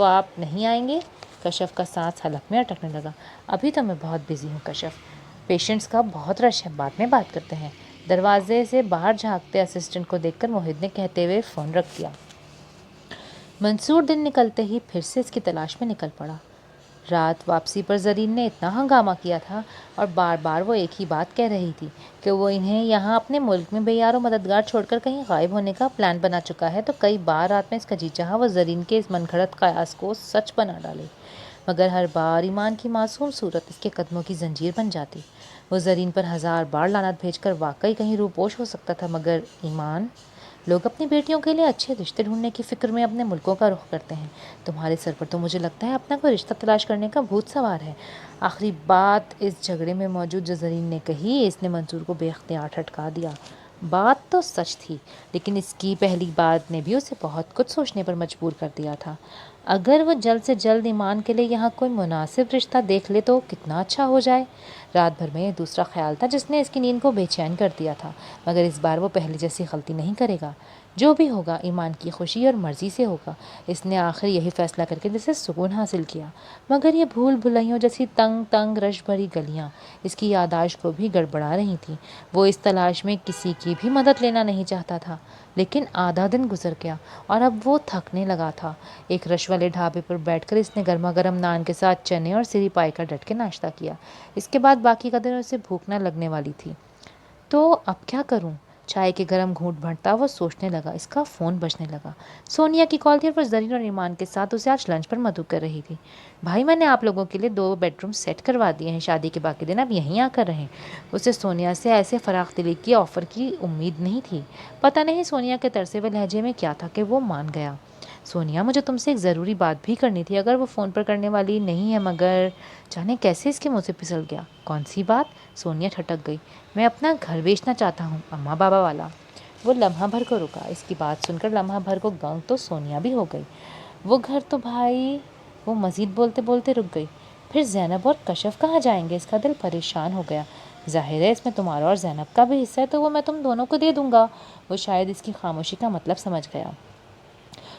تو آپ نہیں آئیں گے؟ کشف کا سانس حلق میں اٹکنے لگا۔ ابھی تو میں بہت بزی ہوں کشف، پیشنٹس کا بہت رش ہے، بعد میں بات کرتے ہیں۔ دروازے سے باہر جھانکتے اسسٹنٹ کو دیکھ کر موہد نے کہتے ہوئے فون رکھ دیا۔ منصور دن نکلتے ہی پھر سے اس کی تلاش میں نکل پڑا۔ رات واپسی پر زرین نے اتنا ہنگامہ کیا تھا اور بار بار وہ ایک ہی بات کہہ رہی تھی کہ وہ انہیں یہاں اپنے ملک میں بے یار و مددگار چھوڑ کر کہیں غائب ہونے کا پلان بنا چکا ہے، تو کئی بار رات میں اس کا جی چاہا وہ زرین کے اس من گھڑت قیاس کو سچ بنا ڈالے، مگر ہر بار ایمان کی معصوم صورت اس کے قدموں کی زنجیر بن جاتی۔ وہ زرین پر ہزار بار لعنت بھیج کر واقعی کہیں روپوش ہو سکتا تھا، مگر ایمان، لوگ اپنی بیٹیوں کے لیے اچھے رشتے ڈھونڈنے کی فکر میں اپنے ملکوں کا رخ کرتے ہیں، تمہارے سر پر تو مجھے لگتا ہے اپنا کوئی رشتہ تلاش کرنے کا بھوت سوار ہے۔ آخری بات اس جھگڑے میں موجود جو زرین نے کہی، اس نے منصور کو بے اختیار ٹھٹکا دیا۔ بات تو سچ تھی، لیکن اس کی پہلی بات نے بھی اسے بہت کچھ سوچنے پر مجبور کر دیا تھا۔ اگر وہ جلد سے جلد ایمان کے لیے یہاں کوئی مناسب رشتہ دیکھ لے تو کتنا اچھا ہو جائے۔ رات بھر میں یہ دوسرا خیال تھا جس نے اس کی نیند کو بے چین کر دیا تھا، مگر اس بار وہ پہلے جیسی غلطی نہیں کرے گا۔ جو بھی ہوگا ایمان کی خوشی اور مرضی سے ہوگا، اس نے آخر یہی فیصلہ کر کے جسے سکون حاصل کیا۔ مگر یہ بھول بھلائیوں جیسی تنگ تنگ رش بھری گلیاں اس کی یادداشت کو بھی گڑبڑا رہی تھیں۔ وہ اس تلاش میں کسی کی بھی مدد لینا نہیں چاہتا تھا، لیکن آدھا دن گزر گیا اور اب وہ تھکنے لگا تھا۔ ایک رش والے ڈھابے پر بیٹھ کر اس نے گرما گرم نان کے ساتھ چنے اور سری پائی کا ڈٹ کے ناشتہ کیا۔ اس کے بعد باقی کا دن اسے بھوک نہ لگنے والی تھی۔ تو اب کیا کروں؟ چائے کے گرم گھونٹ بھرتا وہ سوچنے لگا۔ اس کا فون بجنے لگا۔ سونیا کی کال تھی اور وہ زرین اور ایمان کے ساتھ اسے آج لنچ پر مدعو کر رہی تھی۔ بھائی، میں نے آپ لوگوں کے لیے 2 بیڈ روم سیٹ کروا دیے ہیں، شادی کے باقی دن اب یہیں آ کر رہیں۔ اسے سونیا سے ایسے فراخ دلی کی آفر کی امید نہیں تھی۔ پتہ نہیں سونیا کے ترسے ہوئے لہجے میں کیا تھا کہ وہ مان گیا۔ سونیا، مجھے تم سے ایک ضروری بات بھی کرنی تھی، اگر وہ فون پر کرنے والی نہیں ہے، مگر جانے کیسے اس کے منہ سے پھسل گیا۔ کون سی بات؟ سونیا ٹھٹک گئی۔ میں اپنا گھر بیچنا چاہتا ہوں، اماں بابا والا۔ وہ لمحہ بھر کو رکا۔ اس کی بات سن کر لمحہ بھر کو گنگ تو سونیا بھی ہو گئی۔ وہ گھر تو بھائی، وہ مزید بولتے بولتے رک گئی۔ پھر زینب اور کشف کہاں جائیں گے؟ اس کا دل پریشان ہو گیا۔ ظاہر ہے اس میں تمہارا اور زینب کا بھی حصہ ہے، تو وہ میں تم دونوں کو دے دوں گا۔ وہ شاید اس کی خاموشی کا مطلب سمجھ گیا۔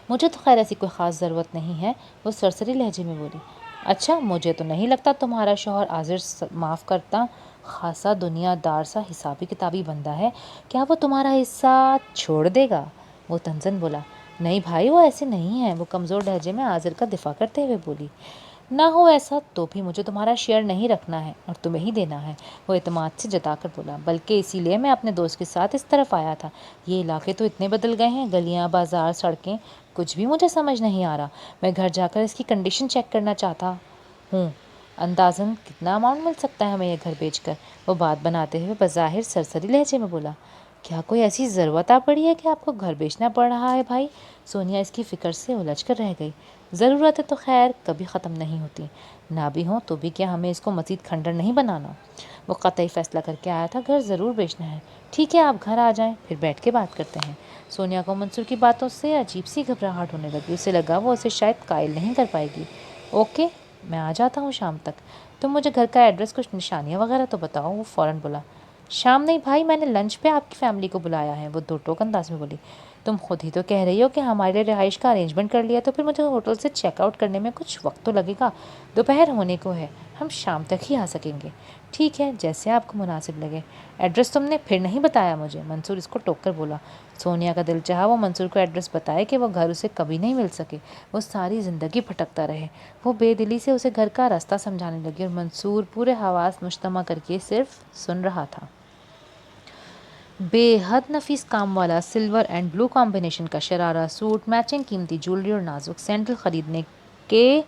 مجھے تو خیر ایسی کوئی خاص ضرورت نہیں ہے، وہ سرسری لہجے میں بولی۔ اچھا، مجھے تو نہیں لگتا تمہارا شوہر عاذر معاف کرتا خاصا دنیا دار سا حسابی کتابی بندہ ہے، کیا وہ تمہارا حصہ چھوڑ دے گا؟ وہ تنزن بولا۔ نہیں بھائی، وہ ایسے نہیں ہیں، وہ کمزور لہجے میں عاذر کا دفاع کرتے ہوئے بولی۔ نہ ہو ایسا تو بھی مجھے تمہارا شیئر نہیں رکھنا ہے اور تمہیں ہی دینا ہے، وہ اعتماد سے جتا کر بولا۔ بلکہ اسی لیے میں اپنے دوست کے ساتھ اس طرف آیا تھا۔ یہ علاقے تو اتنے بدل گئے ہیں، گلیاں، بازار، سڑکیں، کچھ بھی مجھے سمجھ نہیں آ رہا۔ میں گھر جا کر اس کی کنڈیشن چیک کرنا چاہتا ہوں۔ اندازاً کتنا اماؤنٹ مل سکتا ہے ہمیں یہ گھر بیچ کر؟ وہ بات بناتے ہوئے بظاہر سرسری لہجے میں بولا۔ کیا کوئی ایسی ضرورت آ پڑی ہے کہ آپ کو گھر بیچنا پڑ رہا ہے بھائی؟ سونیا اس کی فکر سے الجھ کر رہ گئی۔ ضرورتیں تو خیر کبھی ختم نہیں ہوتی، نہ بھی ہوں تو بھی کیا ہمیں اس کو مزید کھنڈر نہیں بنانا؟ وہ قطعی فیصلہ کر کے آیا تھا، گھر ضرور بیچنا ہے۔ ٹھیک ہے، آپ گھر آ جائیں، پھر بیٹھ کے بات کرتے ہیں۔ سونیا کو منصور کی باتوں سے عجیب سی گھبراہٹ ہونے لگی۔ اسے لگا وہ اسے شاید قائل نہیں کر پائے گی۔ اوکے، میں آ جاتا ہوں شام تک۔ تم مجھے گھر کا ایڈریس، کچھ نشانیاں وغیرہ تو بتاؤ، وہ فوراً بولا۔ شام نہیں بھائی، میں نے لنچ پہ آپ کی فیملی کو بلایا ہے، وہ دو ٹوک انداز میں بولی۔ تم خود ہی تو کہہ رہی ہو کہ ہمارے لیے رہائش کا ارینجمنٹ کر لیا، تو پھر مجھے ہوٹل سے چیک آؤٹ کرنے میں کچھ وقت تو لگے گا۔ دوپہر ہونے کو ہے، ہم شام تک ہی آ سکیں گے۔ ٹھیک ہے، جیسے آپ کو مناسب لگے۔ ایڈریس تم نے پھر نہیں بتایا مجھے، منصور اس کو ٹوک کر بولا۔ سونیا کا دل چاہا وہ منصور کو ایڈریس بتائے کہ وہ گھر اسے کبھی نہیں مل سکے، وہ ساری زندگی بھٹکتا رہے۔ وہ بے دلی سے اسے گھر کا راستہ سمجھانے لگی اور منصور پورے حواس مجتمع کر کے صرف سن رہا تھا۔ بے حد نفیس کام والا سلور اینڈ بلو کمبینیشن کا شرارہ سوٹ، میچنگ قیمتی جولری اور نازک سینڈل خریدنے کے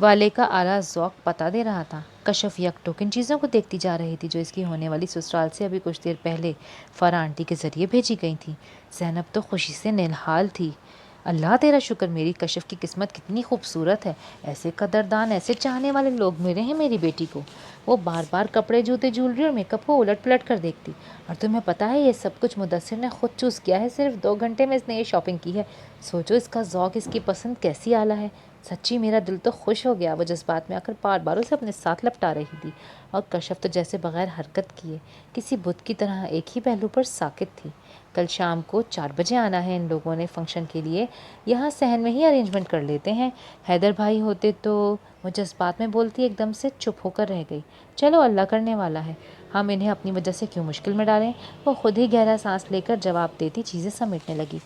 والے کا اعلیٰ ذوق پتہ دے رہا تھا۔ کشف یکٹوک ان چیزوں کو دیکھتی جا رہی تھی جو اس کی ہونے والی سسرال سے ابھی کچھ دیر پہلے فرا آنٹی کے ذریعے بھیجی گئی تھیں۔ زینب تو خوشی سے نہال تھی۔ اللہ تیرا شکر، میری کشف کی قسمت کتنی خوبصورت ہے، ایسے قدردان، ایسے چاہنے والے لوگ ملے ہیں میری بیٹی کو۔ وہ بار بار کپڑے، جوتے، جولری اور میک اپ کو الٹ پلٹ کر دیکھتی۔ اور تمہیں پتہ ہے یہ سب کچھ مدثر نے خود چوز کیا ہے، صرف 2 گھنٹے میں اس نے یہ شاپنگ کی ہے۔ سوچو اس کا ذوق، اس کی پسند کیسی اعلیٰ ہے۔ سچی میرا دل تو خوش ہو گیا۔ وہ جذبات میں آ کر بار بار اسے اپنے ساتھ لپٹا رہی تھی، اور کشف تو جیسے بغیر حرکت کیے کسی بت کی طرح ایک ہی پہلو پر ساکت تھی۔ کل شام کو 4 بجے آنا ہے ان لوگوں نے فنکشن کے لیے، یہاں صحن میں ہی ارینجمنٹ کر لیتے ہیں۔ حیدر بھائی ہوتے تو وہ جذبات میں بولتی ایک دم سے چپ ہو کر رہ گئی۔ چلو اللہ کرنے والا ہے، ہم انہیں اپنی وجہ سے کیوں مشکل میں ڈالیں؟ وہ خود ہی گہرا سانس لے کر جواب دیتی چیزیں سمیٹنے لگی۔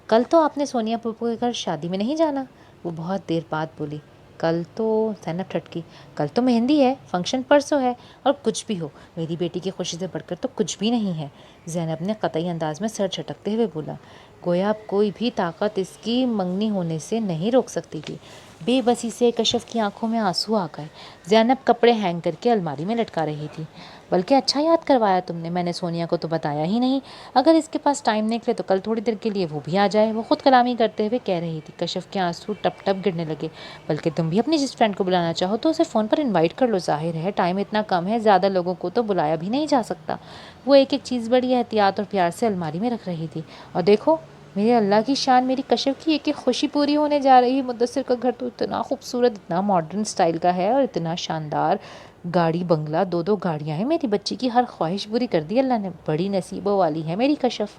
کل تو آپ نے سونیا پھوپھو کے گھر شادی میں نہیں جانا؟ وہ بہت دیر بعد بولی۔ کل تو زینب ٹھٹکی۔ کل تو مہندی ہے، فنکشن پرسوں ہے، اور کچھ بھی ہو میری بیٹی کی خوشی سے بڑھ کر تو کچھ بھی نہیں ہے۔ زینب نے قطعی انداز میں سر جھٹکتے ہوئے بولا، گویا کوئی بھی طاقت اس کی منگنی ہونے سے نہیں روک سکتی تھی۔ بے بسی سے کشف کی آنکھوں میں آنسو آ گئے۔ زینب کپڑے ہینگ کر کے الماری میں لٹکا رہی تھی۔ بلکہ اچھا یاد کروایا تم نے، میں نے سونیا کو تو بتایا ہی نہیں۔ اگر اس کے پاس ٹائم نکلے تو کل تھوڑی دیر کے لیے وہ بھی آ جائے، وہ خود کلامی کرتے ہوئے کہہ رہی تھی۔ کشف کے آنسو ٹپ ٹپ گرنے لگے۔ بلکہ تم بھی اپنی جس فرینڈ کو بلانا چاہو تو اسے فون پر انوائٹ کر لو، ظاہر ہے ٹائم اتنا کم ہے، زیادہ لوگوں کو تو بلایا بھی نہیں جا سکتا۔ وہ ایک ایک چیز بڑی احتیاط اور پیار سے الماری میں رکھ رہی تھی۔ اور دیکھو میرے اللہ کی شان، میری کشف کی ایک ایک خوشی پوری ہونے جا رہی ہے۔ مدثر کا گھر تو اتنا خوبصورت، اتنا ماڈرن سٹائل کا ہے اور اتنا شاندار، گاڑی بنگلہ، 2 گاڑیاں ہیں۔ میری بچی کی ہر خواہش پوری کر دی اللہ نے، بڑی نصیبوں والی ہے میری کشف۔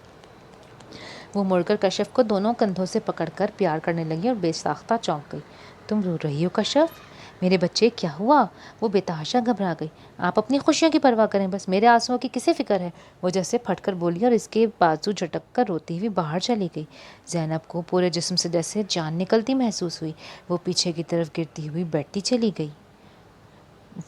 وہ مڑ کر کشف کو دونوں کندھوں سے پکڑ کر پیار کرنے لگی اور بے ساختہ چونک گئی۔ تم رو رہی ہو کشف؟ میرے بچے کیا ہوا؟ وہ بے تحاشا گھبرا گئی۔ آپ اپنی خوشیوں کی پرواہ کریں، بس میرے آنسوؤں کی کسے فکر ہے؟ وہ جیسے پھٹ کر بولی اور اس کے بازو جھٹک کر روتی ہوئی باہر چلی گئی۔ زینب کو پورے جسم سے جیسے جان نکلتی محسوس ہوئی۔ وہ پیچھے کی طرف گرتی ہوئی بیٹھتی چلی گئی۔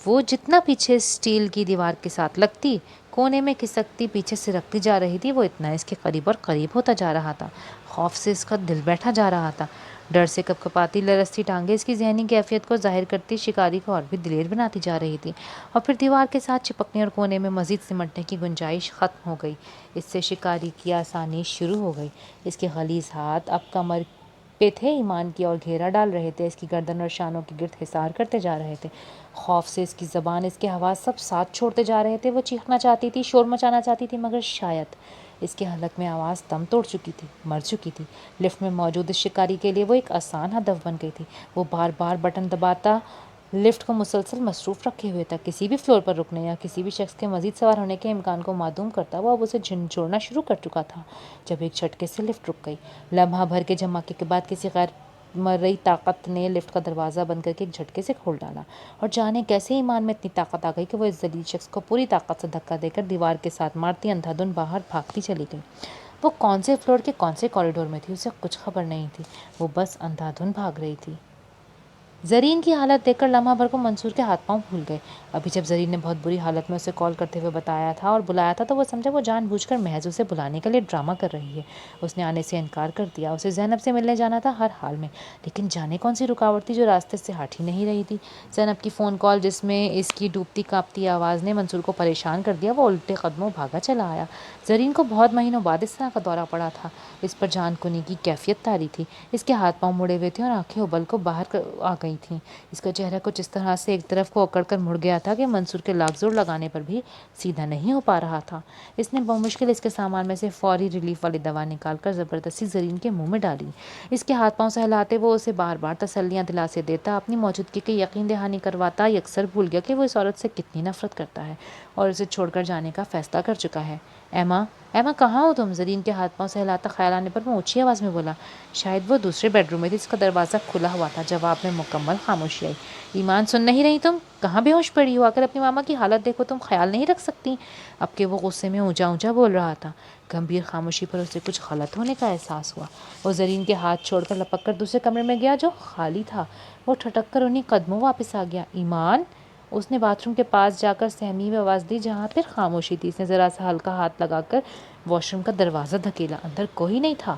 وہ جتنا پیچھے اسٹیل کی دیوار کے ساتھ لگتی، کونے میں کھسکتی پیچھے سے رکھتی جا رہی تھی، وہ اتنا اس کے قریب اور قریب ہوتا جا رہا تھا۔ خوف سے اس کا دل بیٹھا جا رہا تھا، ڈر سے کپ کپاتی لرزتی ٹانگیں اس کی ذہنی کیفیت کو ظاہر کرتی شکاری کو اور بھی دلیر بناتی جا رہی تھی۔ اور پھر دیوار کے ساتھ چپکنے اور کونے میں مزید سمٹنے کی گنجائش ختم ہو گئی۔ اس سے شکاری کی آسانی شروع ہو گئی۔ اس کے غلیظ ہاتھ اب کمر پہ تھے ایمان کی اور گھیرا ڈال رہے تھے، اس کی گردن اور شانوں کے گرد حصار کرتے جا رہے تھے۔ خوف سے اس کی زبان، اس کے حواس سب ساتھ چھوڑتے جا رہے تھے۔ وہ چیخنا چاہتی تھی، شور مچانا چاہتی تھی، مگر شاید اس کے حلق میں آواز دم توڑ چکی تھی، مر چکی تھی۔ لفٹ میں موجود اس شکاری کے لیے وہ ایک آسان ہدف بن گئی تھی۔ وہ بار بار بٹن دباتا، لفٹ کو مسلسل مصروف رکھے ہوئے تھا، کسی بھی فلور پر رکنے یا کسی بھی شخص کے مزید سوار ہونے کے امکان کو معدوم کرتا۔ وہ اب اسے جھنجھوڑنا شروع کر چکا تھا۔ جب ایک جھٹکے سے لفٹ رک گئی، لمحہ بھر کے جھماکے کے بعد کسی غیر مرئی طاقت نے لفٹ کا دروازہ بند کر کے ایک جھٹکے سے کھول ڈالا، اور جانے کیسے ایمان میں اتنی طاقت آ گئی کہ وہ اس ذلیل شخص کو پوری طاقت سے دھکا دے کر دیوار کے ساتھ مارتی اندھا دھند باہر بھاگتی چلی گئی۔ وہ کون سے فلور کے کون سے کوریڈور میں تھی، اسے کچھ خبر نہیں تھی، وہ بس اندھا دھند بھاگ رہی تھی۔ زرین کی حالت دیکھ کر لمحہ بھر کو منصور کے ہاتھ پاؤں پھول گئے۔ ابھی جب زرین نے بہت بری حالت میں اسے کال کرتے ہوئے بتایا تھا اور بلایا تھا تو وہ سمجھا وہ جان بوجھ کر محض اسے بلانے کے لیے ڈرامہ کر رہی ہے۔ اس نے آنے سے انکار کر دیا۔ اسے زینب سے ملنے جانا تھا ہر حال میں، لیکن جانے کون سی رکاوٹ تھی جو راستے سے ہٹ ہی نہیں رہی تھی۔ زینب کی فون کال، جس میں اس کی ڈوبتی کانپتی آواز نے منصور کو پریشان کر دیا، وہ الٹے قدموں بھاگا چلا آیا۔ زرین کو بہت مہینوں بعد اس طرح کا دورہ پڑا تھا۔ اس پر جان کنی کی کیفیت طاری تھی، اس کے ہاتھ پاؤں مڑے ہوئے تھے اور آنکھیں ابل کو باہر آ گئی تھیں۔ اس کا چہرہ کچھ اس طرح سے ایک طرف کو اکڑ کر مڑ گیا تھا کہ منصور کے لاکھ زور لگانے پر بھی سیدھا نہیں ہو پا رہا تھا۔ اس نے بمشکل اس کے سامان میں سے فوری ریلیف والی دوا نکال کر زبردستی زرین کے منہ میں ڈالی۔ اس کے ہاتھ پاؤں سہلاتے وہ اسے بار بار تسلیاں دلاسے دیتا، اپنی موجودگی کی یقین دہانی کرواتا، یکسر بھول گیا کہ وہ اس عورت سے کتنی نفرت کرتا ہے اور اسے چھوڑ کر جانے کا فیصلہ کر چکا ہے۔ ایما، ایما کہاں ہو تم؟ زرین کے ہاتھ پاؤں سہلاتا خیال آنے پر وہ اونچی آواز میں بولا۔ شاید وہ دوسرے بیڈ روم میں تھی، اس کا دروازہ کھلا ہوا تھا۔ جواب میں مکمل خاموشی آئی۔ ایمان، سن نہیں رہی تم؟ کہاں بے ہوش پڑی ہو؟ آ کر اپنی ماما کی حالت دیکھو، تم خیال نہیں رکھ سکتی؟ اب کہ وہ غصے میں اونچا اونچا بول رہا تھا۔ گمبھیر خاموشی پر اسے کچھ غلط ہونے کا احساس ہوا۔ وہ زرین کے ہاتھ چھوڑ کر لپک کر دوسرے کمرے میں گیا جو خالی تھا۔ وہ ٹھٹک کر انہی قدموں واپس آ گیا۔ ایمان! اس نے باتھ روم کے پاس جا کر سہمی ہوئی آواز دی، جہاں پھر خاموشی تھی۔ اس نے ذرا سا ہلکا ہاتھ لگا کر واش روم کا دروازہ دھکیلا، اندر کوئی نہیں تھا۔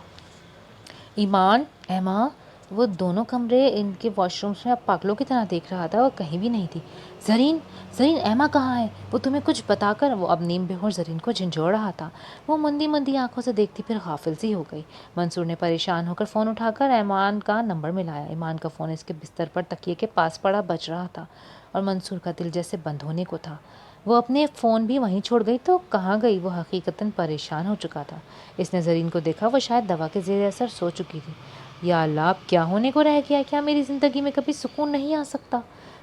ایمان، ایما! وہ دونوں کمرے ان کے واش رومز میں اب پاگلوں کی طرح دیکھ رہا تھا، وہ کہیں بھی نہیں تھی۔ زرین، زرین، ایما کہاں ہے؟ وہ تمہیں کچھ بتا کر وہ اب نیم بے ہوش زرین کو جھنجھوڑ رہا تھا۔ وہ مندی مندی آنکھوں سے دیکھتی پھر غافل سی ہو گئی۔ منصور نے پریشان ہو کر فون اٹھا کر ایمان کا نمبر ملایا۔ ایمان کا فون اس کے بستر پر تکیے کے پاس پڑا بج رہا تھا اور منصور کا دل جیسے بند ہونے کو تھا۔ وہ اپنے فون بھی وہیں چھوڑ گئی تو کہاں گئی؟ وہ حقیقتاً پریشان ہو چکا تھا۔ اس نے زرین کو دیکھا، وہ شاید دوا کے زیر اثر سو چکی تھی۔ یا اللہ، اب کیا ہونے کو رہ گیا؟ کیا میری زندگی میں کبھی سکون نہیں آ سکتا؟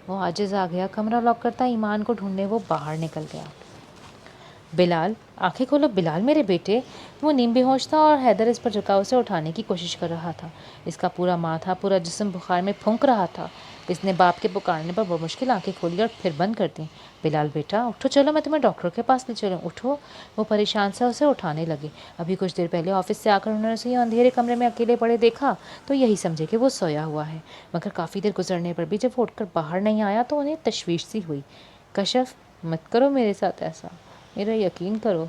وہ عاجز آ گیا۔ کمرہ لاک کرتا ایمان کو ڈھونڈنے وہ باہر نکل گیا۔ بلال، آنکھیں کھولو بلال میرے بیٹے۔ وہ نیم بے ہوش تھا اور حیدر اس پر جھکا اسے اٹھانے کی کوشش کر رہا تھا۔ اس کا پورا ماتھا، پورا جسم بخار میں پھونک رہا تھا۔ اس نے باپ کے پکارنے پر بمشکل آنکھیں کھولی اور پھر بند کر دیں۔ بلال بیٹا اٹھو، چلو میں تمہیں ڈاکٹر کے پاس لے چلوں، اٹھو۔ وہ پریشان سے اسے اٹھانے لگے۔ ابھی کچھ دیر پہلے آفس سے آ کر انہوں نے اسے اندھیرے کمرے میں اکیلے پڑے دیکھا تو یہی سمجھے کہ وہ سویا ہوا ہے، مگر کافی دیر گزرنے پر بھی جب وہ اٹھ کر باہر نہیں آیا تو انہیں تشویش سی ہوئی۔ کشف مت کرو میرے ساتھ ایسا، میرا یقین کرو۔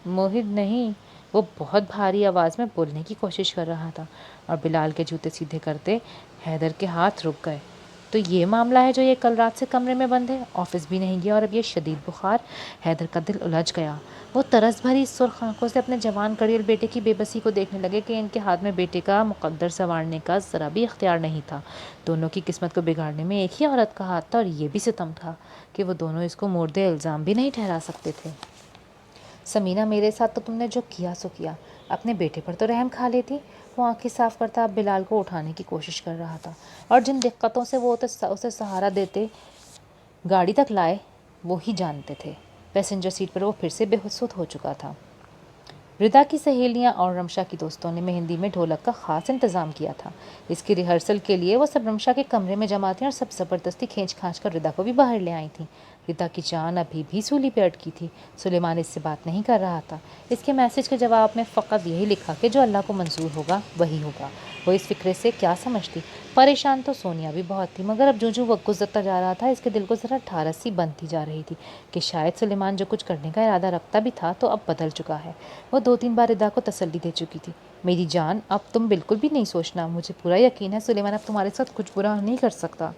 موہد نہیں، وہ بہت بھاری آواز میں بولنے کی کوشش کر رہا تھا اور بلال کے جوتے سیدھے کرتے حیدر کے ہاتھ رک گئے۔ تو یہ معاملہ ہے جو یہ کل رات سے کمرے میں بند ہے، آفس بھی نہیں گیا اور اب یہ شدید بخار۔ حیدر کا دل الجھ گیا۔ وہ طرز بھری سرخ آنکھوں سے اپنے جوان کڑیل بیٹے کی بے بسی کو دیکھنے لگے کہ ان کے ہاتھ میں بیٹے کا مقدر سنوارنے کا ذرا بھی اختیار نہیں تھا۔ دونوں کی قسمت کو بگاڑنے میں ایک ہی عورت کا ہاتھ تھا اور یہ بھی ستم تھا کہ وہ دونوں اس کو مورد الزام بھی نہیں ٹھہرا سکتے تھے۔ سمینہ، میرے ساتھ تو تم نے جو کیا سو کیا، اپنے بیٹے پر تو رحم کھا لیتی۔ وہ آنکھیں صاف کرتا اب بلال کو اٹھانے کی کوشش کر رہا تھا اور جن دقتوں سے وہ اسے سہارا دیتے گاڑی تک لائے وہ ہی جانتے تھے۔ پیسنجر سیٹ پر وہ پھر سے بے ہوش ہو چکا تھا۔ ردا کی سہیلیاں اور رمشا کی دوستوں نے مہندی میں ڈھولک کا خاص انتظام کیا تھا۔ اس کی ریہرسل کے لیے وہ سب رمشا کے کمرے میں جمع تھیں اور سب زبردستی کھینچ کھانچ کر ردا کو بھی باہر لے آئی تھیں۔ ردا کی جان ابھی بھی سولی پہ اٹکی تھی۔ سلیمان اس سے بات نہیں کر رہا تھا۔ اس کے میسج کے جواب میں فقط یہی لکھا کہ جو اللہ کو منظور ہوگا وہی ہوگا۔ وہ اس فکرے سے کیا سمجھتی؟ پریشان تو سونیا بھی بہت تھی، مگر اب جو وقت گزرتا جا رہا تھا اس کے دل کو ذرا ٹھارس سی بنتی جا رہی تھی کہ شاید سلیمان جو کچھ کرنے کا ارادہ رکھتا بھی تھا تو اب بدل چکا ہے۔ وہ 2-3 بار ردا کو تسلی دے چکی تھی۔ میری جان، اب تم بالکل بھی نہیں سوچنا، مجھے پورا یقین ہے سلیمان اب تمہارے ساتھ کچھ برا نہیں کر سکتا۔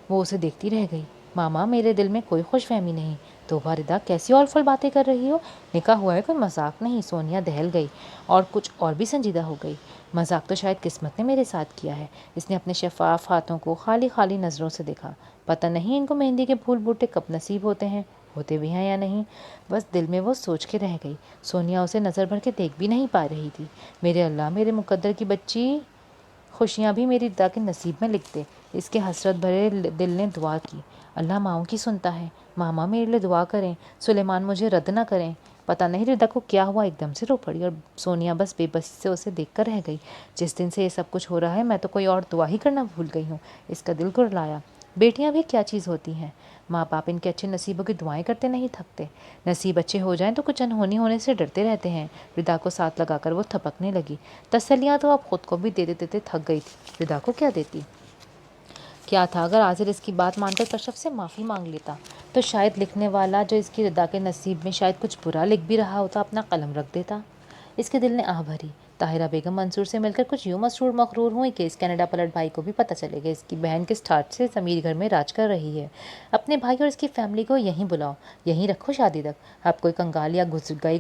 وہ اسے دیکھتی رہ گئی۔ ماما، میرے دل میں کوئی خوش فہمی نہیں۔ توبہ ردا، کیسی اور فل باتیں کر رہی ہو؟ نکاح ہوا ہے، کوئی مذاق نہیں۔ سونیا دہل گئی اور کچھ اور بھی سنجیدہ ہو گئی۔ مذاق تو شاید قسمت نے میرے ساتھ کیا ہے۔ اس نے اپنے شفاف ہاتھوں کو خالی خالی نظروں سے دیکھا۔ پتہ نہیں ان کو مہندی کے پھول بوٹے کب نصیب ہوتے ہیں، ہوتے بھی ہیں یا نہیں۔ بس دل میں وہ سوچ کے رہ گئی۔ سونیا اسے نظر بھر کے دیکھ بھی نہیں پا رہی تھی۔ میرے اللہ، میرے مقدر کی بچی خوشیاں بھی میری ردا کے نصیب میں لکھ دے۔ اس کے حسرت بھرے دل نے دعا کی۔ اللہ ماؤں کی سنتا ہے۔ ماما میرے لیے دعا کریں، سلیمان مجھے رد نہ کریں۔ پتہ نہیں ردا کو کیا ہوا، ایک دم سے رو پڑی اور سونیا بس بے بسی سے اسے دیکھ کر رہ گئی۔ جس دن سے یہ سب کچھ ہو رہا ہے میں تو کوئی اور دعا ہی کرنا بھول گئی ہوں۔ اس کا دل گھرلایا۔ بیٹیاں بھی کیا چیز ہوتی ہیں؟ ماں باپ ان کے اچھے نصیبوں کی دعائیں کرتے نہیں تھکتے۔ نصیب اچھے ہو جائیں تو کچھ انہونی ہونے سے ڈرتے رہتے ہیں۔ ردا کو ساتھ لگا کر وہ تھپکنے لگی۔ تسلیاں تو اب خود کو بھی دیتے دیتے تھک گئی تھی، ردا کو کیا دیتی؟ کیا تھا اگر عاذر اس کی بات مان کر کشف سے معافی مانگ لیتا تو شاید لکھنے والا جو اس کی ردا کے نصیب میں شاید کچھ برا لکھ بھی رہا ہوتا اپنا قلم رکھ دیتا۔ اس کے دل نے آہ بھری۔ طاہرہ بیگم منصور سے مل کر کچھ یوں مسرور مغرور ہوئی کہ اس کینیڈا پلٹ بھائی کو بھی پتہ چلے گا اس کی بہن کس ٹھاٹ سے ضمیر گھر میں راج کر رہی ہے۔ اپنے بھائی اور اس کی فیملی کو یہیں بلاؤ، یہیں رکھو شادی تک۔ اب کوئی کنگال یا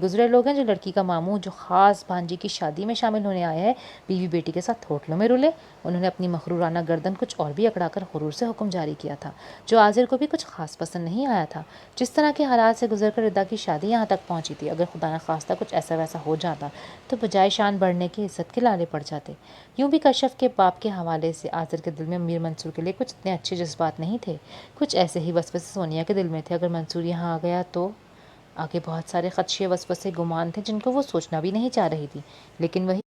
گزرے لوگ ہیں جو لڑکی کا ماموں جو خاص بھانجی کی شادی میں شامل ہونے آیا ہے بیوی بیٹی کے ساتھ ہوٹلوں میں رولے؟ انہوں نے اپنی مغرورانہ گردن کچھ اور بھی اکڑا کر غرور سے حکم جاری کیا تھا جو عاذر کو بھی کچھ خاص پسند نہیں آیا تھا۔ جس طرح کے حالات سے گزر کر ردا کی شادی یہاں تک پہنچی تھی، اگر خدا نخواستہ کچھ ایسا ویسا ہو جاتا تو بجائے شان بڑھنے کے عزت کے لالے پڑ جاتے۔ یوں بھی کشف کے باپ کے حوالے سے عاذر کے دل میں میر منصور کے لیے کچھ اتنے اچھے جذبات نہیں تھے۔ کچھ ایسے ہی وسوسے سونیا کے دل میں تھے، اگر منصور یہاں آ گیا تو آگے بہت سارے خدشے، وسوسے، گمان تھے جن کو وہ سوچنا بھی نہیں چاہ رہی تھی، لیکن وہی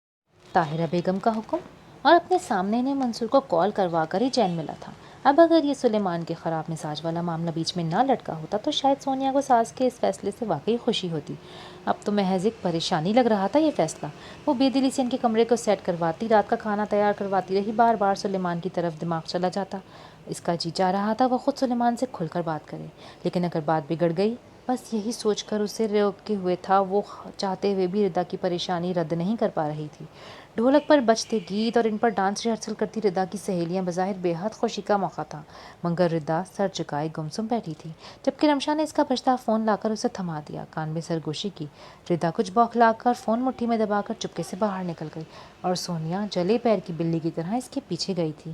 طاہرہ بیگم کا حکم اور اپنے سامنے انہیں منصور کو کال کروا کر ہی چین ملا تھا۔ اب اگر یہ سلیمان کے خراب مزاج والا معاملہ بیچ میں نہ لٹکا ہوتا تو شاید سونیا کو ساس کے اس فیصلے سے واقعی خوشی ہوتی۔ اب تو محض ایک پریشانی لگ رہا تھا یہ فیصلہ۔ وہ بے دلی سے ان کے کمرے کو سیٹ کرواتی، رات کا کھانا تیار کرواتی رہی، بار بار سلیمان کی طرف دماغ چلا جاتا۔ اس کا جی چاہ رہا تھا وہ خود سلیمان سے کھل کر بات کرے، لیکن اگر بات بگڑ گئی، بس یہی سوچ کر اسے روکے ہوئے تھا۔ وہ چاہتے ہوئے بھی ردا کی پریشانی رد نہیں کر پا رہی تھی۔ ڈھولک پر بجتے گیت اور ان پر ڈانس ریہرسل کرتی ردا کی سہیلیاں بظاہر بے حد خوشی کا موقع تھا، مگر ردا سر جھکائے گمسم بیٹھی تھی، جبکہ رمشا نے اس کا بجتا فون لا کر اسے تھما دیا، کان میں سرگوشی کی۔ ردا کچھ بوکھلا کر فون مٹھی میں دبا کر چپکے سے باہر نکل گئی اور سونیا جلے پیر کی بلی کی طرح اس کے پیچھے گئی تھی۔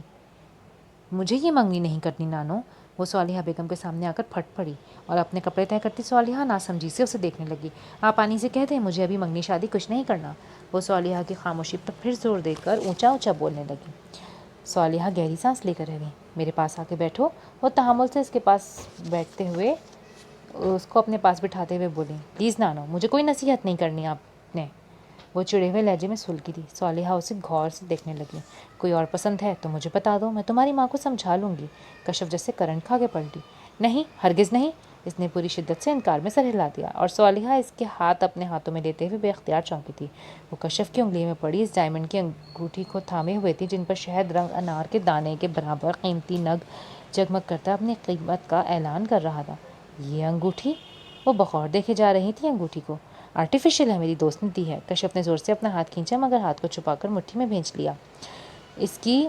مجھے یہ منگنی نہیں کرنی نانو، وہ صالحہ بیگم کے سامنے آ کر پھٹ پڑی اور اپنے کپڑے طے کرتی صالحہ ناسمجھی سے اسے دیکھنے لگی۔ آپ آنی سے کہہ دیں مجھے ابھی منگنی شادی کچھ نہیں کرنا۔ وہ صالحہ کی خاموشی پر پھر زور دے کر اونچا اونچا بولنے لگی۔ صالحہ گہری سانس لے کر رہ گئی۔ میرے پاس آ کے بیٹھو۔ وہ تحمل سے اس کے پاس بیٹھتے ہوئے اس کو اپنے پاس بٹھاتے ہوئے بولی، پلیز نانو، مجھے کوئی نصیحت نہیں کرنی آپ نے۔ وہ چڑے ہوئے لہجے میں سلکی تھی۔ صالحہ اسے غور سے دیکھنے لگی۔ کوئی اور پسند ہے تو مجھے بتا دو، میں تمہاری ماں کو سمجھا لوں گی۔ کشف جیسے کرنٹ کھا کے پلٹی۔ نہیں، ہرگز نہیں۔ اس نے پوری شدت سے انکار میں سر ہلا دیا، اور صالحہ اس کے ہاتھ اپنے ہاتھوں میں لیتے ہوئے بے اختیار چونکی تھی۔ وہ کشف کی انگلی میں پڑی اس ڈائمنڈ کی انگوٹھی کو تھامے ہوئے تھی، جن پر شہد رنگ انار کے دانے کے برابر قیمتی نگ جگمگ کرتا اپنی قیمت کا اعلان کر رہا تھا۔ یہ انگوٹھی؟ وہ بغور دیکھے جا رہی تھی انگوٹھی کو۔ آرٹیفیشل ہے، میری دوست نے دی ہے۔ کشف نے زور سے اپنا ہاتھ کھینچا، مگر ہاتھ کو چھپا کر مٹھی میں بھینچ لیا۔ اس کی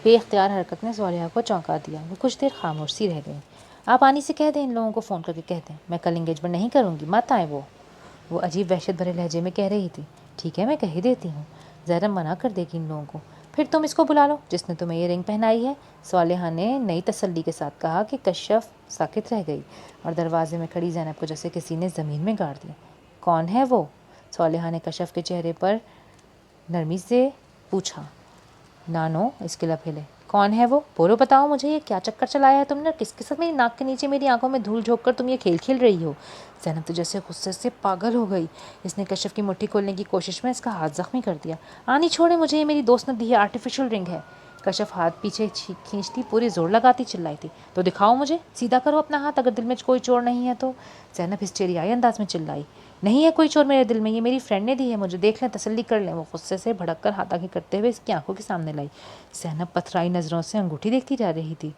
بے اختیار حرکت نے صالحہ کو چونکا دیا۔ وہ کچھ دیر خاموش سی رہ گئی۔ آپ آنی سے کہہ دیں، ان لوگوں کو فون کر کے کہہ دیں، میں کل انگیجمنٹ نہیں کروں گی، مت آئیں۔ وہ عجیب وحشت بھرے لہجے میں کہہ رہی تھی۔ ٹھیک ہے، میں کہہ دیتی ہوں، زینب منع کر دے گی ان لوگوں کو۔ پھر تم اس کو بلا لو جس نے تمہیں یہ رنگ پہنائی ہے، صالحہ نے نئی تسلی کے ساتھ کہا کہ کشف ساکت رہ گئی، اور دروازے میں کھڑی زینب کو جیسے کسی نے زمین میں گاڑ دیا۔ کون ہے وہ؟ صالحہ نے کشف کے چہرے پر نرمی سے پوچھا۔ نانو، اس کے لب ہلے۔ کون ہے وہ؟ بولو، بتاؤ مجھے، یہ کیا چکر چلایا ہے تم نے؟ کس کے ساتھ میری ناک کے نیچے میری آنکھوں میں دھول جھونک کر تم یہ کھیل کھیل رہی ہو؟ زینب تو جیسے غصے سے پاگل ہو گئی۔ اس نے کشف کی مٹھی کھولنے کی کوشش میں اس کا ہاتھ زخمی کر دیا۔ آنی چھوڑے مجھے، یہ میری دوست نے دی ہے، آرٹیفیشل رنگ ہے۔ کشف ہاتھ پیچھے کھینچتی پوری زور لگاتی چلائی تھی۔ تو دکھاؤ مجھے، سیدھا کرو اپنا ہاتھ، اگر دل میں کوئی چور نہیں ہے تو۔ زینب ہسٹیریائی انداز میں چلائی۔ نہیں ہے کوئی چور میرے دل میں، یہ میری فرینڈ نے دی ہے، مجھے دیکھ لیں، تسلی کر لیں۔ وہ غصے سے بھڑک کر ہاتھ آگے کرتے ہوئے اس کی آنکھوں کے سامنے لائی۔ زینب پتھرائی نظروں سے انگوٹھی دیکھتی جا رہی تھی۔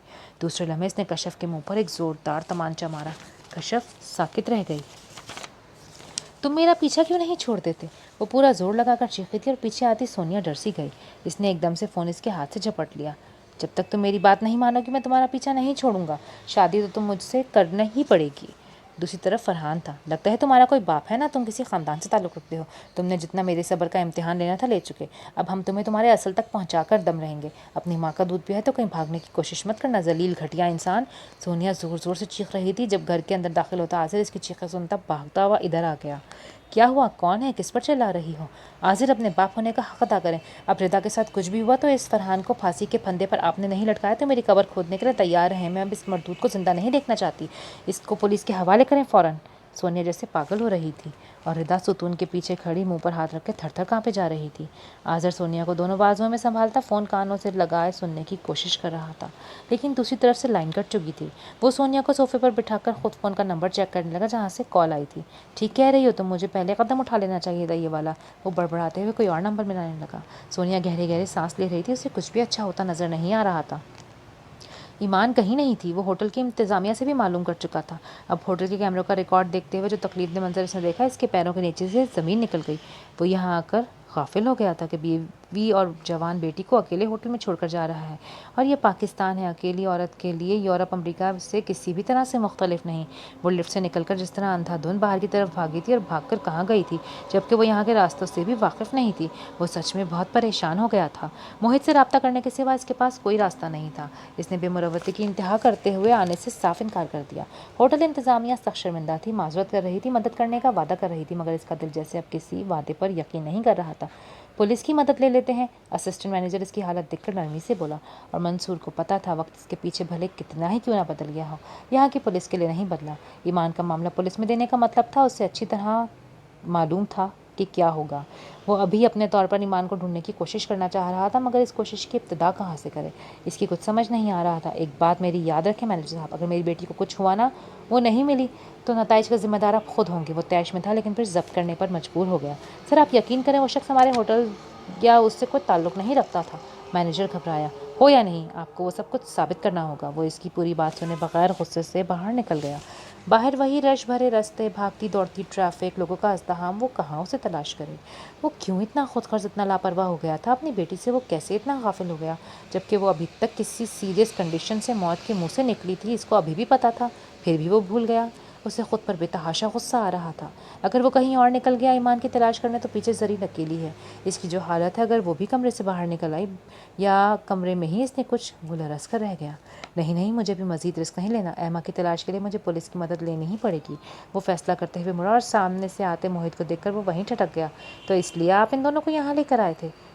دوسرے لمحے اس نے کشف کے منہ پر ایک زوردار تمانچہ مارا۔ کشف ساکت رہ گئی۔ تم میرا پیچھا کیوں نہیں چھوڑ دیتے؟ وہ پورا زور لگا کر چیخی تھی، اور پیچھے آتی سونیا ڈر سی گئی۔ اس نے ایک دم سے فون اس کے ہاتھ سے جھپٹ لیا۔ جب تک تم میری بات نہیں مانو گی میں تمہارا پیچھا نہیں چھوڑوں گا۔ شادی تو تم مجھ سے کرنا ہی پڑے گی۔ دوسری طرف فرحان تھا۔ لگتا ہے تمہارا کوئی باپ ہے نا، تم کسی خاندان سے تعلق رکھتے ہو۔ تم نے جتنا میرے صبر کا امتحان لینا تھا لے چکے، اب ہم تمہیں تمہارے اصل تک پہنچا کر دم رہیں گے۔ اپنی ماں کا دودھ پیا ہے تو کہیں بھاگنے کی کوشش مت کرنا، ذلیل گھٹیا انسان۔ سونیا زور زور سے چیخ رہی تھی۔ جب گھر کے اندر داخل ہوتا عاصر اس کی چیخیں سنتا بھاگتا ہوا ادھر آ گیا۔ کیا ہوا؟ کون ہے؟ کس پر چلا رہی ہو؟ عاصر، اپنے باپ ہونے کا حق ادا کریں۔ اب رضا کے ساتھ کچھ بھی ہوا تو اس فرحان کو پھانسی کے پھندے پر آپ نے نہیں لٹکایا تو میری قبر کھودنے کے لیے تیار ہیں۔ میں اب اس مردود کو زندہ نہیں دیکھنا چاہتی۔ اس کو پولیس کے حوالے کریں فوراً۔ سونیا جیسے پاگل ہو رہی تھی، اور رضا ستون کے پیچھے کھڑی منہ پر ہاتھ رکھ کے تھر تھر کانپے جا رہی تھی۔ عاصر سونیا کو دونوں بازوؤں میں سنبھالتا فون کانوں سے لگائے سننے کی کوشش کر رہا تھا، لیکن دوسری طرف سے لائن کٹ چکی تھی۔ وہ سونیا کو صوفے پر بٹھا کر خود فون کا نمبر چیک کرنے لگا جہاں سے کال آئی تھی۔ ٹھیک کہہ رہی ہو تم، مجھے پہلے قدم اٹھا لینا چاہیے تھا یہ والا۔ وہ بڑبڑاتے ہوئے کوئی اور نمبر ملانے لگا۔ سونیا گہرے گہرے سانس لے رہی تھی، اسے کچھ بھی اچھا ہوتا نظر نہیں آ رہا تھا۔ ایمان کہیں نہیں تھی، وہ ہوٹل کی انتظامیہ سے بھی معلوم کر چکا تھا۔ اب ہوٹل کے کیمروں کا ریکارڈ دیکھتے ہوئے جو تکلیف دہ منظر اس نے دیکھا، اس کے پیروں کے نیچے سے زمین نکل گئی۔ وہ یہاں آ کر غافل ہو گیا تھا کہ بیوی اور جوان بیٹی کو اکیلے ہوٹل میں چھوڑ کر جا رہا ہے، اور یہ پاکستان ہے، اکیلی عورت کے لیے یورپ امریکہ سے کسی بھی طرح سے مختلف نہیں۔ وہ لفٹ سے نکل کر جس طرح اندھا دھند باہر کی طرف بھاگی تھی، اور بھاگ کر کہاں گئی تھی، جبکہ وہ یہاں کے راستوں سے بھی واقف نہیں تھی۔ وہ سچ میں بہت پریشان ہو گیا تھا۔ موہت سے رابطہ کرنے کے سوا اس کے پاس کوئی راستہ نہیں تھا۔ اس نے بے مروتی کی انتہا کرتے ہوئے آنے سے صاف انکار کر دیا۔ ہوٹل انتظامیہ سخت شرمندہ تھی، معذرت کر رہی تھی، مدد کرنے کا وعدہ کر رہی تھی، مگر اس کا دل جیسے اب کسی وعدے پر یقین نہیں کر رہا تھا۔ پولیس کی مدد لے لیتے ہیں، اسسٹنٹ مینیجر اس کی حالت دیکھ کر نرمی سے بولا، اور منصور کو پتہ تھا وقت اس کے پیچھے بھلے کتنا ہی کیوں نہ بدل گیا ہو، یہاں کی پولیس کے لیے نہیں بدلا۔ ایمان کا معاملہ پولیس میں دینے کا مطلب تھا، اسے اچھی طرح معلوم تھا کہ کیا ہوگا۔ وہ ابھی اپنے طور پر ایمان کو ڈھونڈنے کی کوشش کرنا چاہ رہا تھا، مگر اس کوشش کی ابتدا کہاں سے کرے، اس کی کچھ سمجھ نہیں آ رہا تھا۔ ایک بات میری یاد رکھیں مینیجر صاحب، اگر میری بیٹی کو کچھ ہوا نا، وہ نہیں ملی، تو نتائج کا ذمہ دار آپ خود ہوں گے۔ وہ طیش میں تھا لیکن پھر ضبط کرنے پر مجبور ہو گیا۔ سر، آپ یقین کریں وہ شخص ہمارے ہوٹل یا اس سے کوئی تعلق نہیں رکھتا تھا۔ مینیجر گھبرایا۔ ہو یا نہیں، آپ کو وہ سب کچھ ثابت کرنا ہوگا۔ وہ اس کی پوری بات سنے بغیر غصے سے باہر نکل گیا۔ باہر وہی رش بھرے راستے، بھاگتی دوڑتی ٹریفک، لوگوں کا ازدحام، وہ کہاں اسے تلاش کرے؟ وہ کیوں اتنا خود غرض، اتنا لاپرواہ ہو گیا تھا؟ اپنی بیٹی سے وہ کیسے اتنا غافل ہو گیا، جبکہ وہ ابھی تک کسی سیریس کنڈیشن سے موت کے منہ سے نکلی تھی؟ اس کو ابھی بھی پتہ تھا، پھر بھی وہ بھول گیا۔ اسے خود پر بے تحاشا غصہ آ رہا تھا۔ اگر وہ کہیں اور نکل گیا ایمان کی تلاش کرنے تو پیچھے زرین اکیلی ہے۔ اس کی جو حالت ہے، اگر وہ بھی کمرے سے باہر نکل آئی، یا کمرے میں ہی اس نے کچھ وہ لرز کر رہ گیا۔ نہیں نہیں، مجھے بھی مزید رسک نہیں لینا، ایما کی تلاش کے لیے مجھے پولیس کی مدد لینی ہی پڑے گی۔ وہ فیصلہ کرتے ہوئے مڑا، اور سامنے سے آتے موہت کو دیکھ کر وہ وہیں ٹھٹک گیا۔ تو اس لیے آپ ان دونوں کو یہاں لے کر آئے تھے؟